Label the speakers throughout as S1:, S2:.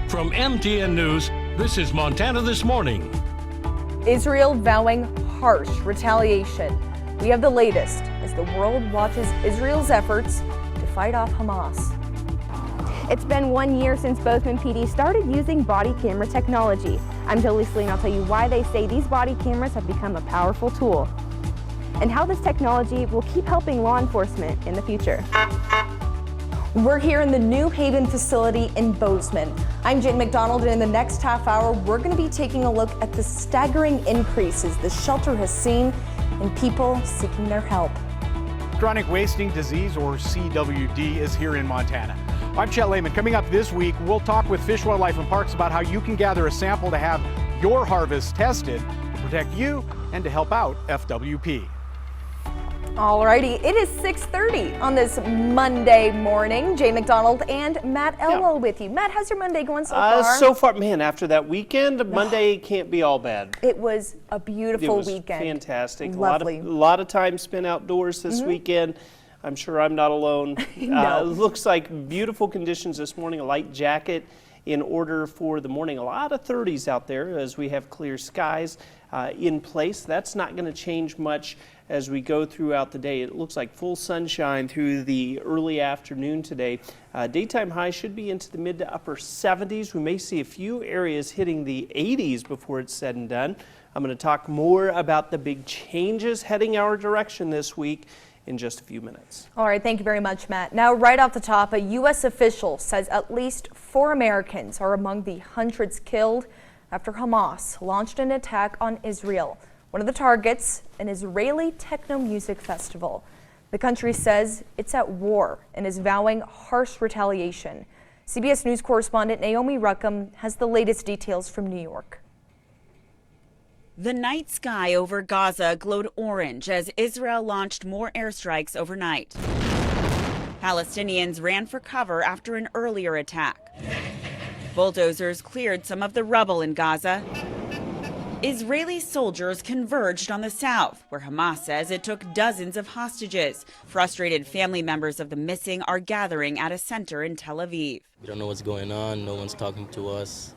S1: From MTN News, this is Montana This Morning.
S2: Israel vowing harsh retaliation. We have the latest as the world watches Israel's efforts to fight off Hamas.
S3: It's been 1 year since Boseman PD started using body camera technology. I'm Jolie Celine. I'll tell you why they say these body cameras have become a powerful tool and how this technology will keep helping law enforcement in the future.
S2: We're here in the New Haven facility in Boseman. I'm Jane McDonald, and in the next half hour, we're going to be taking a look at the staggering increases the shelter has seen in people seeking their help.
S4: Chronic wasting disease, or CWD, is here in Montana. I'm Chet Lehman. Coming up this week, we'll talk with Fish, Wildlife and Parks about how you can gather a sample to have your harvest tested to protect you and to help out FWP.
S2: Alrighty, it is 6:30 on this Monday morning. Jay McDonald and Matt Elwell with you. Matt, how's your Monday going so far?
S5: So far, man, after that weekend, Monday can't be all bad.
S2: It was a beautiful weekend.
S5: Fantastic.
S2: Lovely.
S5: A lot of time spent outdoors this weekend. I'm sure I'm not alone.
S2: No.
S5: Looks like beautiful conditions this morning, a light jacket in order for the morning. A lot of 30s out there as we have clear skies in place. That's not going to change much as we go throughout the day. It looks like full sunshine through the early afternoon today. Daytime high should be into the mid to upper 70s. We may see a few areas hitting the 80s before it's said and done. I'm going to talk more about the big changes heading our direction this week in just a few minutes.
S2: All right, thank you very much, Matt. Now, right off the top, a U.S. official says at least 4 Americans are among the hundreds killed after Hamas launched an attack on Israel. One of the targets, an Israeli techno music festival. The country says it's at war and is vowing harsh retaliation. CBS News correspondent Naomi Ruckham has the latest details from New York.
S6: The night sky over Gaza glowed orange as Israel launched more airstrikes overnight. Palestinians ran for cover after an earlier attack. Bulldozers cleared some of the rubble in Gaza. Israeli soldiers converged on the south, where Hamas says it took dozens of hostages. Frustrated family members of the missing are gathering at a center in Tel Aviv.
S7: We don't know what's going on. No one's talking to us.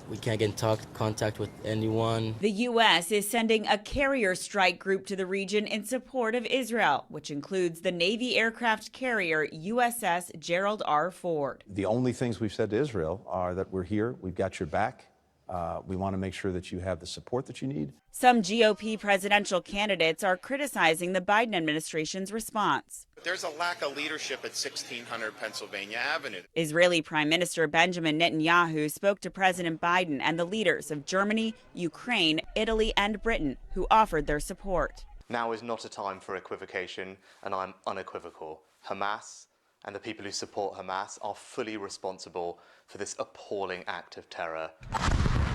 S7: We can't get in contact with anyone.
S6: The U.S. is sending a carrier strike group to the region in support of Israel, which includes the Navy aircraft carrier USS Gerald R. Ford.
S8: The only things we've said to Israel are that we're here, we've got your back. We want to make sure that you have the support that you need.
S6: Some GOP presidential candidates are criticizing the Biden administration's response.
S9: There's a lack of leadership at 1600 Pennsylvania Avenue.
S6: Israeli Prime Minister Benjamin Netanyahu spoke to President Biden and the leaders of Germany, Ukraine, Italy, and Britain, who offered their support.
S10: Now is not a time for equivocation, and I'm unequivocal. Hamas and the people who support Hamas are fully responsible for this appalling act of terror.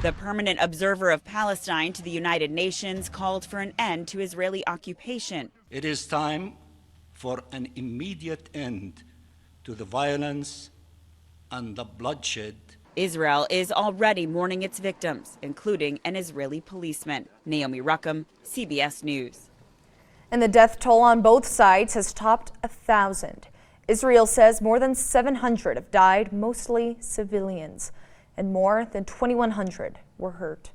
S6: The permanent observer of Palestine to the United Nations called for an end to Israeli occupation.
S11: It is time for an immediate end to the violence and the bloodshed.
S6: Israel is already mourning its victims, including an Israeli policeman. Naomi Ruckham, CBS News.
S2: And the death toll on both sides has topped 1,000. Israel says more than 700 have died, mostly civilians, and more than 2,100 were hurt.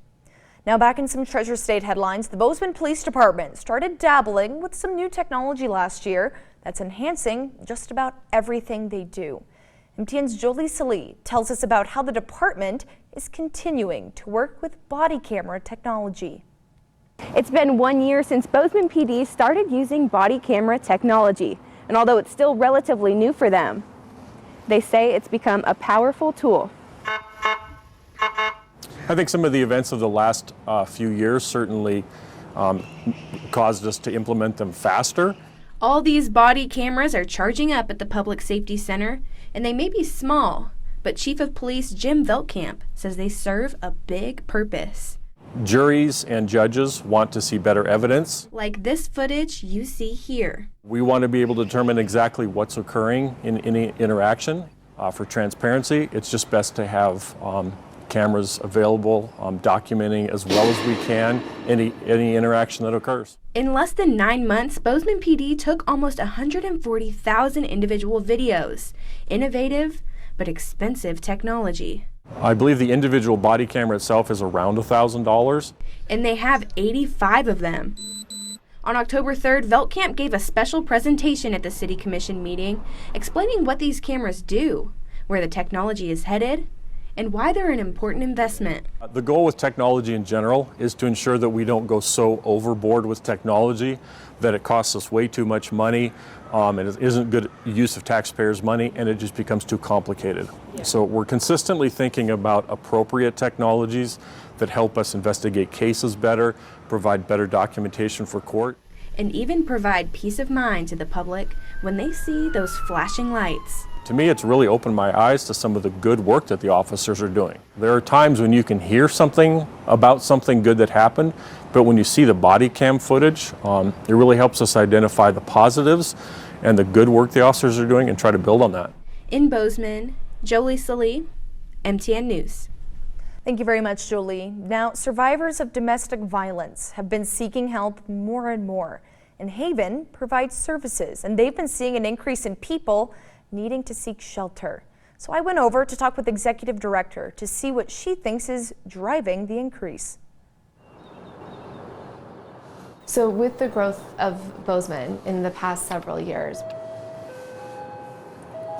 S2: Now back in some Treasure State headlines, the Bozeman Police Department started dabbling with some new technology last year that's enhancing just about everything they do. MTN's Jolie Celine tells us about how the department is continuing to work with body camera technology.
S3: It's been 1 year since Boseman PD started using body camera technology. And although it's still relatively new for them, they say it's become a powerful tool.
S12: I think some of the events of the last few years certainly caused us to implement them faster.
S13: All these body cameras are charging up at the Public Safety Center, and they may be small, but Chief of Police Jim Veltkamp says they serve a big purpose.
S12: Juries and judges want to see better evidence.
S13: Like this footage you see here.
S12: We want to be able to determine exactly what's occurring in any interaction. For transparency, it's just best to have cameras available, documenting as well as we can any interaction that occurs.
S13: In less than 9 months, Boseman PD took almost 140,000 individual videos. Innovative, but expensive technology.
S12: I believe the individual body camera itself is around $1,000.
S13: And they have 85 of them. On October 3rd, Veltkamp gave a special presentation at the City Commission meeting explaining what these cameras do, where the technology is headed, and why they're an important investment.
S12: The goal with technology in general is to ensure that we don't go so overboard with technology that it costs us way too much money and it isn't good use of taxpayers' money, and it just becomes too complicated. So we're consistently thinking about appropriate technologies that help us investigate cases better, provide better documentation for court,
S13: and even provide peace of mind to the public when they see those flashing lights.
S12: To me, it's really opened my eyes to some of the good work that the officers are doing. There are times when you can hear something about something good that happened, but when you see the body cam footage, it really helps us identify the positives and the good work the officers are doing and try to build on that.
S13: In Boseman, Jolie Salee, MTN News.
S2: Thank you very much, Jolie. Now, survivors of domestic violence have been seeking help more and more. And Haven provides services, and they've been seeing an increase in people needing to seek shelter. So I went over to talk with Executive Director to see what she thinks is driving the increase.
S14: So with the growth of Boseman in the past several years,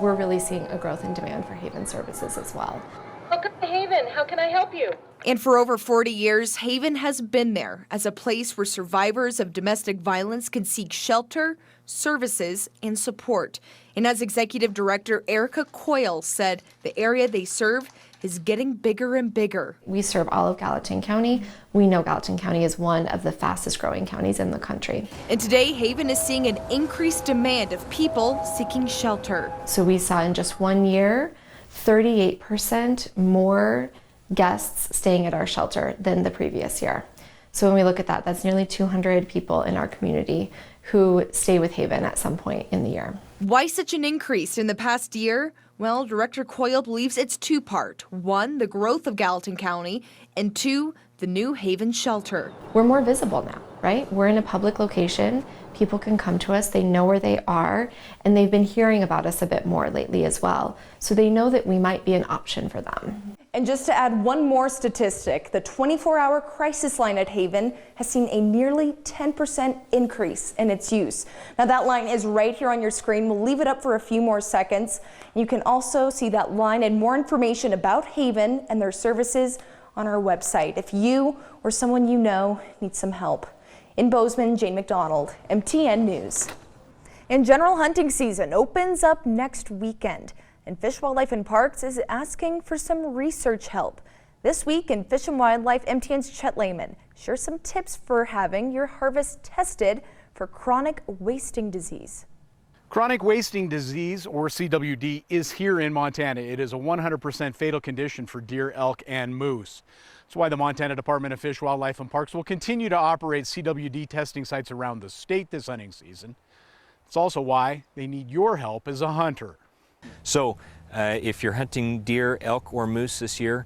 S14: we're really seeing a growth in demand for Haven services as well.
S15: Welcome to Haven. How can I help you?
S16: And for over 40 years, Haven has been there as a place where survivors of domestic violence can seek shelter, services, and support. And as Executive Director Erica Coyle said, the area they serve is getting bigger and bigger.
S14: We serve all of Gallatin County. We know Gallatin County is one of the fastest growing counties in the country.
S16: And today, Haven is seeing an increased demand of people seeking shelter.
S14: So we saw in just 1 year, 38% more guests staying at our shelter than the previous year. So when we look at that, that's nearly 200 people in our community who stay with Haven at some point in the year.
S16: Why such an increase in the past year? Well, Director Coyle believes it's two-part. One, the growth of Gallatin County, and two, the new Haven shelter.
S14: We're more visible now, right? We're in a public location. People can come to us, they know where they are, and they've been hearing about us a bit more lately as well. So they know that we might be an option for them.
S2: And just to add one more statistic, the 24-hour crisis line at Haven has seen a nearly 10% increase in its use. Now that line is right here on your screen. We'll leave it up for a few more seconds. You can also see that line and more information about Haven and their services on our website if you or someone you know needs some help. In Bozeman, Jane McDonald, MTN News. And general hunting season opens up next weekend, and Fish, Wildlife and Parks is asking for some research help. This week in Fish and Wildlife, MTN's Chet Lehman shares some tips for having your harvest tested for chronic wasting disease.
S4: Chronic wasting disease, or CWD, is here in Montana. It is a 100% fatal condition for deer, elk, and moose. That's why the Montana Department of Fish, Wildlife, and Parks will continue to operate CWD testing sites around the state this hunting season. It's also why they need your help as a hunter.
S17: So if you're hunting deer, elk, or moose this year,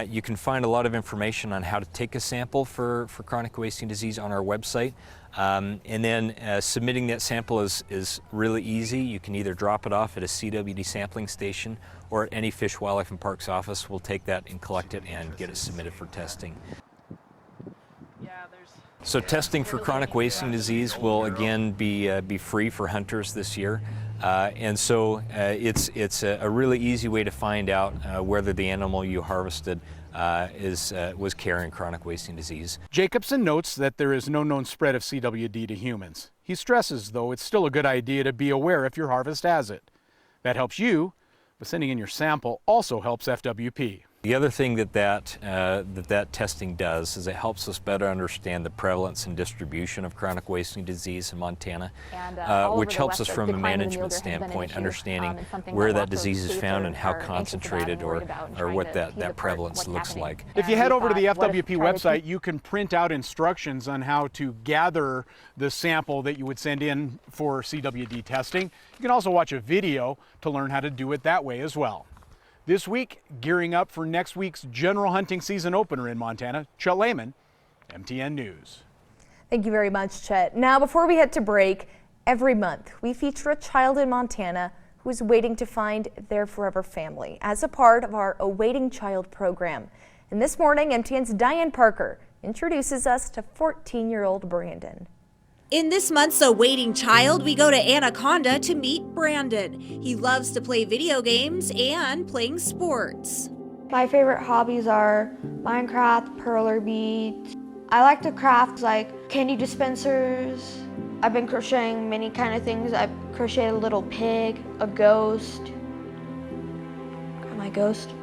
S17: you can find a lot of information on how to take a sample for chronic wasting disease on our website. And then submitting that sample is really easy. You can either drop it off at a CWD sampling station or at any Fish, Wildlife, and Parks office. We'll take that and collect it and get it submitted for testing. So testing for chronic wasting disease will again be free for hunters this year. And so it's a really easy way to find out whether the animal you harvested was carrying chronic wasting disease.
S4: Jacobson notes that there is no known spread of CWD to humans. He stresses, though, it's still a good idea to be aware if your harvest has it. That helps you, but sending in your sample also helps FWP.
S17: The other thing that testing does is it helps us better understand the prevalence and distribution of chronic wasting disease in Montana, which helps us from a management standpoint, understanding where that disease is found and how concentrated or what that prevalence looks like.
S4: If you head over to the FWP website, you can print out instructions on how to gather the sample that you would send in for CWD testing. You can also watch a video to learn how to do it that way as well. This week, gearing up for next week's general hunting season opener in Montana, Chet Lehman, MTN News.
S2: Thank you very much, Chet. Now, before we head to break, every month we feature a child in Montana who is waiting to find their forever family as a part of our Awaiting Child program. And this morning, MTN's Diane Parker introduces us to 14-year-old Brandon.
S18: In this month's Awaiting Child, we go to Anaconda to meet Brandon. He loves to play video games and playing sports.
S19: My favorite hobbies are Minecraft, perler beads. I like to craft like candy dispensers. I've been crocheting many kind of things. I've crocheted a little pig, a ghost. Got my ghost.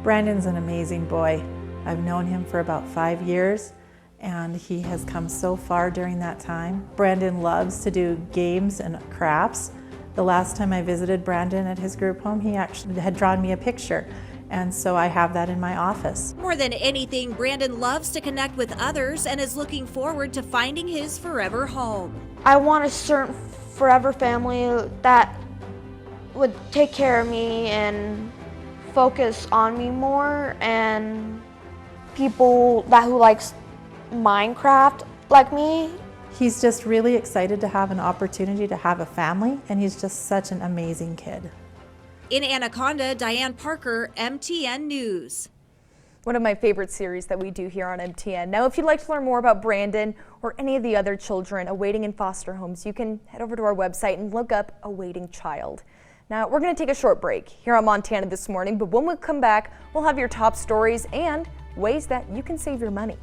S20: Brandon's an amazing boy. I've known him for about 5 years, and he has come so far during that time. Brandon loves to do games and crafts. The last time I visited Brandon at his group home, he actually had drawn me a picture, and so I have that in my office.
S18: More than anything, Brandon loves to connect with others and is looking forward to finding his forever home.
S19: I want a certain forever family that would take care of me and focus on me more, and people who likes Minecraft like me.
S20: He's just really excited to have an opportunity to have a family, and he's just such an amazing kid.
S18: In Anaconda, Diane Parker, MTN News.
S2: One of my favorite series that we do here on MTN. Now, if you'd like to learn more about Brandon or any of the other children awaiting in foster homes, you can head over to our website and look up Awaiting Child. Now, we're going to take a short break here on Montana This Morning, but when we come back, we'll have your top stories and ways that you can save your money.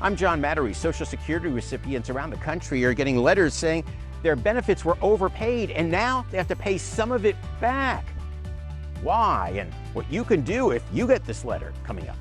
S21: I'm John Mattery. Social Security recipients around the country are getting letters saying their benefits were overpaid and now they have to pay some of it back. Why and what you can do if you get this letter coming up.